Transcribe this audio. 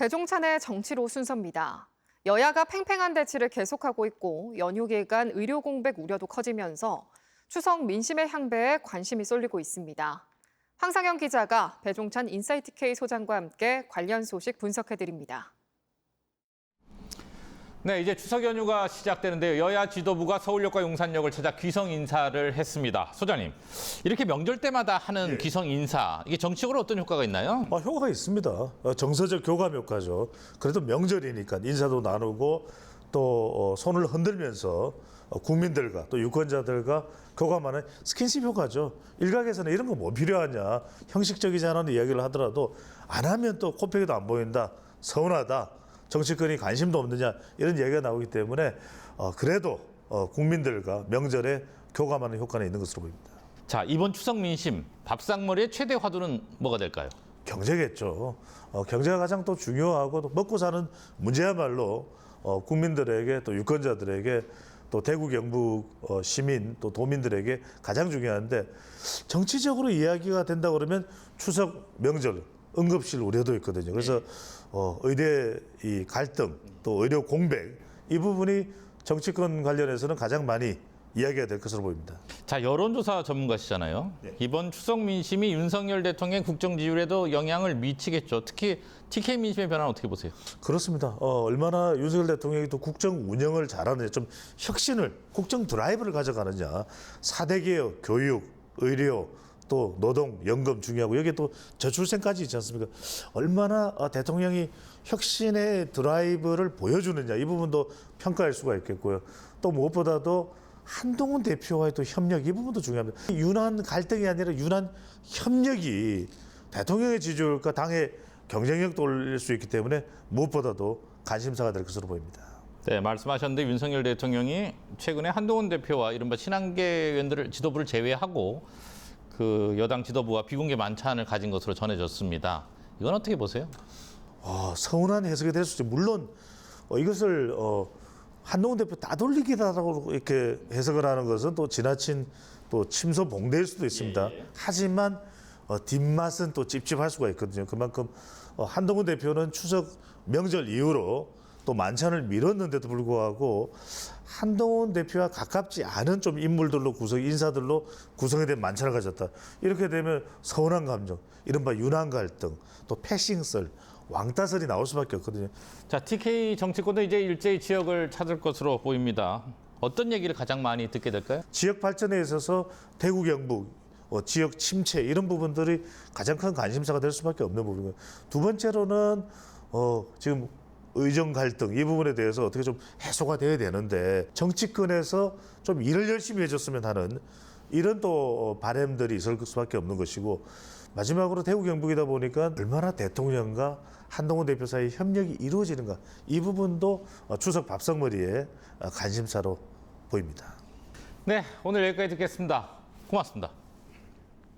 배종찬의 정치로 순서입니다. 여야가 팽팽한 대치를 계속하고 있고 연휴 기간 의료 공백 우려도 커지면서 추석 민심의 향배에 관심이 쏠리고 있습니다. 황상영 기자가 배종찬 인사이트K 소장과 함께 관련 소식 분석해드립니다. 네, 이제 추석 연휴가 시작되는데요. 여야 지도부가 서울역과 용산역을 찾아 귀성 인사를 했습니다. 소장님, 이렇게 명절 때마다 하는 귀성 인사, 이게 정치적으로 어떤 효과가 있나요? 효과가 있습니다. 정서적 교감 효과죠. 그래도 명절이니까 인사도 나누고 또 손을 흔들면서 국민들과 또 유권자들과 교감하는 스킨십 효과죠. 일각에서는 이런 거 뭐 필요하냐, 형식적이지 않은 이야기를 하더라도 안 하면 또 코빼기도 안 보인다, 서운하다, 정치권이 관심도 없느냐 이런 얘기가 나오기 때문에 그래도 국민들과 명절에 교감하는 효과는 있는 것으로 보입니다. 자, 이번 추석 민심, 밥상머리의 최대 화두는 뭐가 될까요? 경제겠죠. 경제가 가장 또 중요하고 또 먹고 사는 문제야말로 국민들에게 또 유권자들에게 또 대구 경북 시민 또 도민들에게 가장 중요한데 정치적으로 이야기가 된다 그러면 추석 명절 응급실 우려도 있거든요. 그래서 의대 이 갈등 또 의료 공백 이 부분이 정치권 관련해서는 가장 많이 이야기가 될 것으로 보입니다. 자, 여론조사 전문가시잖아요. 이번 추석 민심이 윤석열 대통령 국정 지지율에도 영향을 미치겠죠. 특히 TK 민심의 변화는 어떻게 보세요? 그렇습니다. 얼마나 윤석열 대통령이 또 국정 운영을 잘하느냐, 좀 혁신을, 국정 드라이브를 가져가느냐, 4대 개혁, 교육, 의료, 또 노동, 연금 중요하고 여기에 또 저출생까지 있지 않습니까? 얼마나 대통령이 혁신의 드라이브를 보여주느냐 이 부분도 평가할 수가 있겠고요. 또 무엇보다도 한동훈 대표와의 또 협력 이 부분도 중요합니다. 유난 갈등이 아니라 유난 협력이 대통령의 지지율과 당의 경쟁력도 올릴 수 있기 때문에 무엇보다도 관심사가 될 것으로 보입니다. 네, 말씀하셨는데 윤석열 대통령이 최근에 한동훈 대표와 이른바 친한계 의원들을 지도부를 제외하고 그 여당 지도부와 비공개 만찬을 가진 것으로 전해졌습니다. 이건 어떻게 보세요? 서운한 해석이 될 수 있죠. 물론 이것을 한동훈 대표 따돌리기다라고 이렇게 해석을 하는 것은 또 지나친 또 침소봉대일 수도 있습니다. 하지만 뒷맛은 또 찝찝할 수가 있거든요. 그만큼 한동훈 대표는 추석 명절 이후로 또 만찬을 미뤘는데도 불구하고 한동훈 대표와 가깝지 않은 좀 인물들로 인사들로 구성이 된 만찬을 가졌다. 이렇게 되면 서운한 감정, 이른바 유난 갈등, 또 패싱설, 왕따설이 나올 수밖에 없거든요. 자, TK 정치권도 이제 일제히 지역을 찾을 것으로 보입니다. 어떤 얘기를 가장 많이 듣게 될까요? 지역 발전에 있어서 대구 경북 지역 침체 이런 부분들이 가장 큰 관심사가 될 수밖에 없는 부분이고요. 두 번째로는 지금 의정 갈등 이 부분에 대해서 어떻게 좀 해소가 돼야 되는데 정치권에서 좀 일을 열심히 해줬으면 하는 이런 또 바람들이 있을 수밖에 없는 것이고 마지막으로 대구 경북이다 보니까 얼마나 대통령과 한동훈 대표 사이 협력이 이루어지는가 이 부분도 추석 밥상머리에 관심사로 보입니다. 네, 오늘 여기까지 듣겠습니다. 고맙습니다.